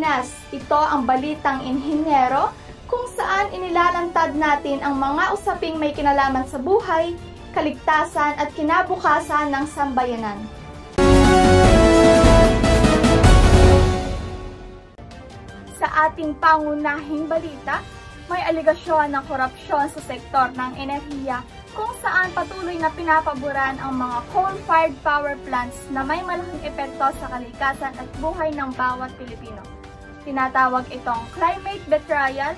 Pilipinas. Ito ang Balitang Inhinyero, kung saan inilalantad natin ang mga usaping may kinalaman sa buhay, kaligtasan at kinabukasan ng sambayanan. Sa ating pangunahing balita, may aligasyon ng korupsyon sa sektor ng enerhiya kung saan patuloy na pinapaboran ang mga coal-fired power plants na may malaking epekto sa kalikasan at buhay ng bawat Pilipino. Tinatawag itong climate betrayal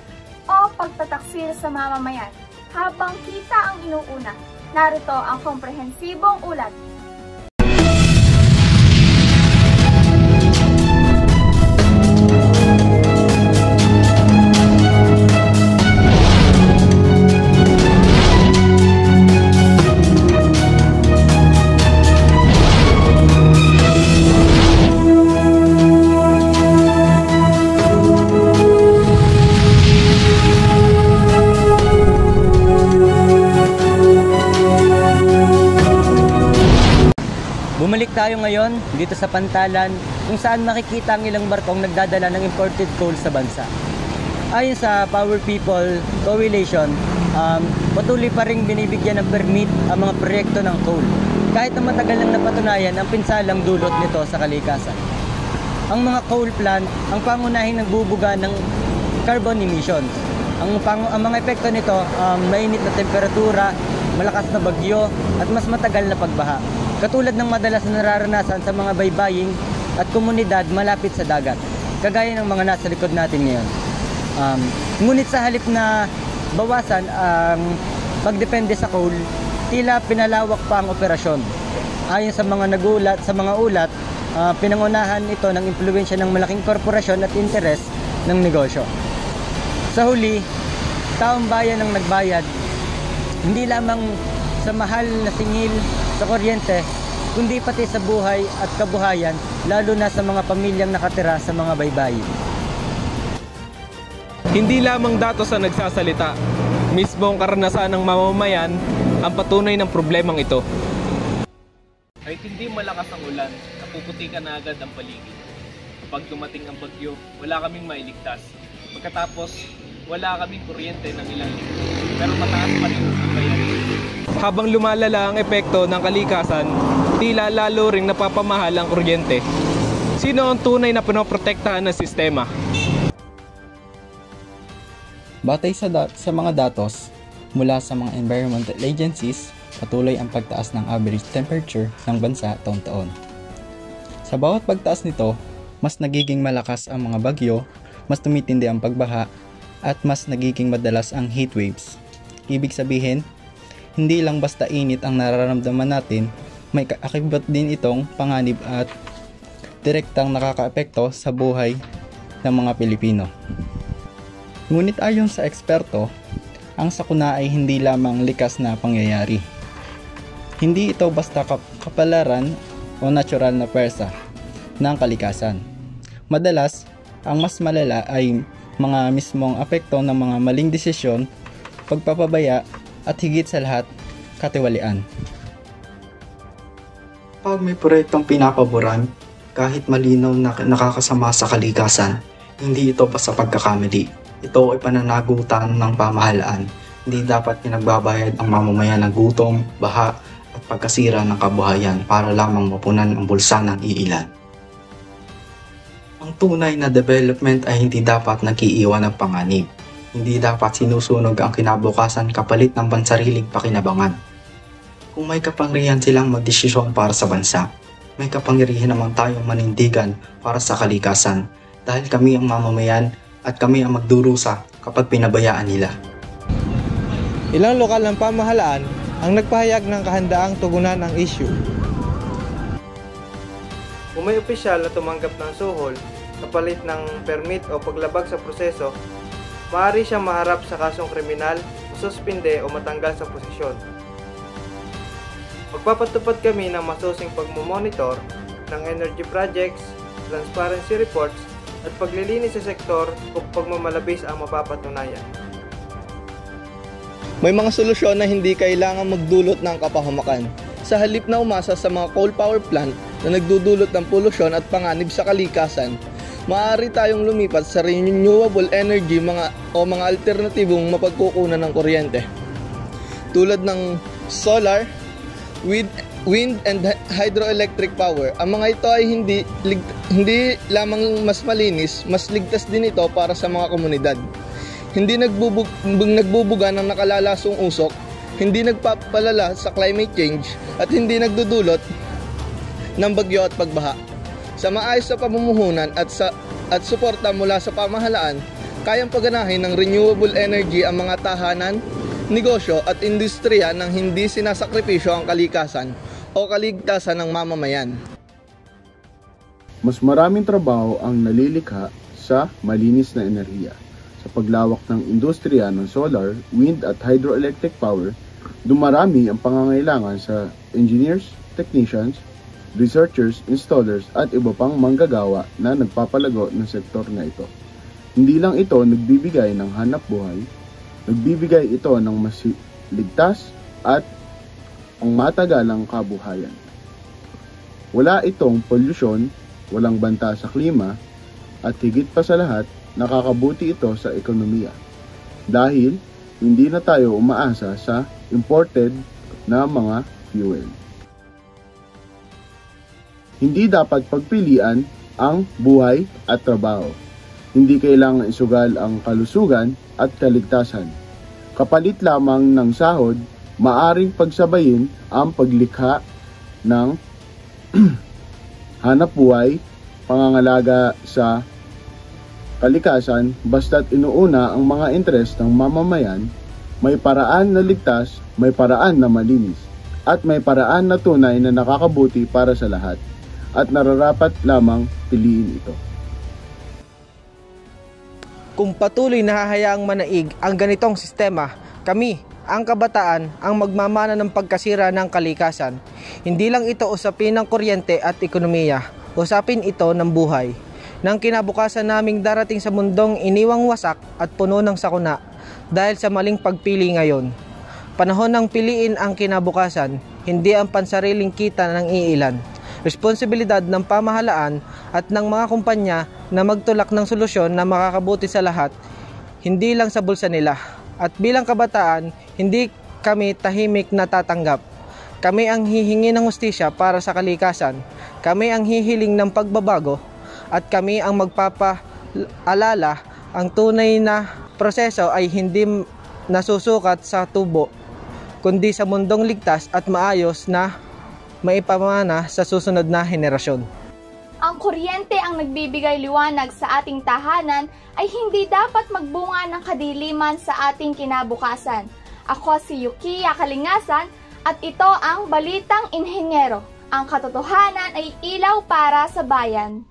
o pagtataksil sa mamamayan. Habang kita ang inuuna, narito ang komprehensibong ulat. Bumalik tayo ngayon dito sa Pantalan kung saan makikita ang ilang barkong nagdadala ng imported coal sa bansa. Ayon sa Power People Coalition, patuloy pa ring binibigyan ng permit ang mga proyekto ng coal kahit na matagal nang napatunayan ang pinsalang dulot nito sa kalikasan. Ang mga coal plant ang pangunahing nagbubuga ng carbon emissions. Ang mga epekto nito, mainit na temperatura, malakas na bagyo at mas matagal na pagbaha. Katulad ng madalas na nararanasan sa mga baybaying at komunidad malapit sa dagat, kagaya ng mga nasa likod natin ngayon. Ngunit sa halip na bawasan ang pagdepende sa coal, tila pinalawak pa ang operasyon. Ayon sa mga ulat, pinangunahan ito ng impluwensya ng malaking korporasyon at interes ng negosyo. Sa huli, taong bayan ang nagbayad, hindi lamang sa mahal na singil sa kuryente, kundi pati sa buhay at kabuhayan, lalo na sa mga pamilyang nakatira sa mga baybayin. Hindi lamang datos ang nagsasalita, mismo ang karanasan ng mamamayan ang patunay ng problemang ito. Kahit hindi malakas ang ulan, napuputikan na agad ang paligid. Kapag dumating ang bagyo, wala kaming mailigtas. Pagkatapos, wala kaming kuryente ng ilang linggo, pero mataas pa rin ang bayan. Habang lumalala ang epekto ng kalikasan, tila lalo ring napapamahal ang kuryente. Sino ang tunay na pinoprotektahan ng sistema? Batay sa mga datos mula sa mga environmental agencies, patuloy ang pagtaas ng average temperature ng bansa taon-taon. Sa bawat pagtaas nito, mas nagiging malakas ang mga bagyo, mas tumitindi ang pagbaha, at mas nagiging madalas ang heat waves. Ibig sabihin, hindi lang basta init ang nararamdaman natin, may akibat din itong panganib at direktang nakakaapekto sa buhay ng mga Pilipino. Ngunit ayon sa eksperto, ang sakuna ay hindi lamang likas na pangyayari. Hindi ito basta kapalaran o natural na pwersa ng kalikasan. Madalas, ang mas malala ay mga mismong apekto ng mga maling desisyon, pagpapabaya, at higit sa lahat, katiwalian. Pag may proyektong pinapaboran, kahit malinaw na nakakasama sa kalikasan, hindi ito basta pagkakamali. Ito ay pananagutan ng pamahalaan. Hindi dapat pinagbabayad ang mamamayan ng gutom, baha, at pagkasira ng kabuhayan para lamang mapunan ang bulsa ng iilan. Ang tunay na development ay hindi dapat nag-iiwan ng panganib. Hindi dapat sinusunog ang kinabukasan kapalit ng pansariling pakinabangan. Kung may kapangyarihan silang magdesisyon para sa bansa, may kapangyarihan naman tayong manindigan para sa kalikasan dahil kami ang mamamayan at kami ang magdurusa kapag pinabayaan nila. Ilang lokal ng pamahalaan ang nagpahayag ng kahandaang tugunan ang issue. Kung may opisyal na tumanggap ng suhol kapalit ng permit o paglabag sa proseso, maaari siyang maharap sa kasong kriminal, masuspinde o matanggal sa posisyon. Magpapatupad kami ng masusing pagmumonitor ng energy projects, transparency reports, at paglilinis sa sektor kung pagmamalabis ang mapapatunayan. May mga solusyon na hindi kailangan magdulot ng kapahamakan. Sa halip na umasa sa mga coal power plant na nagdudulot ng polusyon at panganib sa kalikasan, maaari tayong lumipat sa renewable energy mga alternatibong mapagkukunan ng kuryente. Tulad ng solar, wind and hydroelectric power. Ang mga ito ay hindi lamang mas malinis, mas ligtas din ito para sa mga komunidad. Hindi nagbubuga ng nakalalasong usok, hindi nagpapalala sa climate change, at hindi nagdudulot ng bagyo at pagbaha. Sa maayos na pamumuhunan at suporta mula sa pamahalaan, kayang paganahin ng renewable energy ang mga tahanan, negosyo at industriya nang hindi sinasakripisyo ang kalikasan o kaligtasan ng mamamayan. Mas maraming trabaho ang nalilikha sa malinis na enerhiya. Sa paglawak ng industriya ng solar, wind at hydroelectric power, dumarami ang pangangailangan sa engineers, technicians, researchers, installers at iba pang manggagawa na nagpapalago ng sektor na ito. Hindi lang ito nagbibigay ng hanap buhay, nagbibigay ito ng mas ligtas at ang matagalang kabuhayan. Wala itong polusyon, walang banta sa klima, at higit pa sa lahat, nakakabuti ito sa ekonomiya. Dahil hindi na tayo umaasa sa imported na mga fuel. Hindi dapat pagpilian ang buhay at trabaho. Hindi kailangan isugal ang kalusugan at kaligtasan. Kapalit lamang ng sahod, maaring pagsabayin ang paglikha ng hanap buhay, pangangalaga sa kalikasan, basta't inuuna ang mga interes ng mamamayan, may paraan na ligtas, may paraan na malinis, at may paraan na tunay na nakakabuti para sa lahat, at nararapat lamang piliin ito. Kung patuloy na hahayaang manaig ang ganitong sistema, kami, ang kabataan, ang magmamana ng pagkasira ng kalikasan. Hindi lang ito usapin ng kuryente at ekonomiya, usapin ito ng buhay. Nang kinabukasan naming darating sa mundong iniwang wasak at puno ng sakuna dahil sa maling pagpili ngayon. Panahon ng piliin ang kinabukasan, hindi ang pansariling kita ng iilan. Responsibilidad ng pamahalaan at ng mga kumpanya na magtulak ng solusyon na makakabuti sa lahat, hindi lang sa bulsa nila. At bilang kabataan, hindi kami tahimik na tatanggap. Kami ang hihingi ng hustisya para sa kalikasan. Kami ang hihiling ng pagbabago. At kami ang magpapaalala ang tunay na proseso ay hindi nasusukat sa tubo, kundi sa mundong ligtas at maayos na maipamana sa susunod na henerasyon. Ang kuryente ang nagbibigay liwanag sa ating tahanan ay hindi dapat magbunga ng kadiliman sa ating kinabukasan. Ako si Yukiya Kalingasan at ito ang Balitang Inhenyero. Ang katotohanan ay ilaw para sa bayan.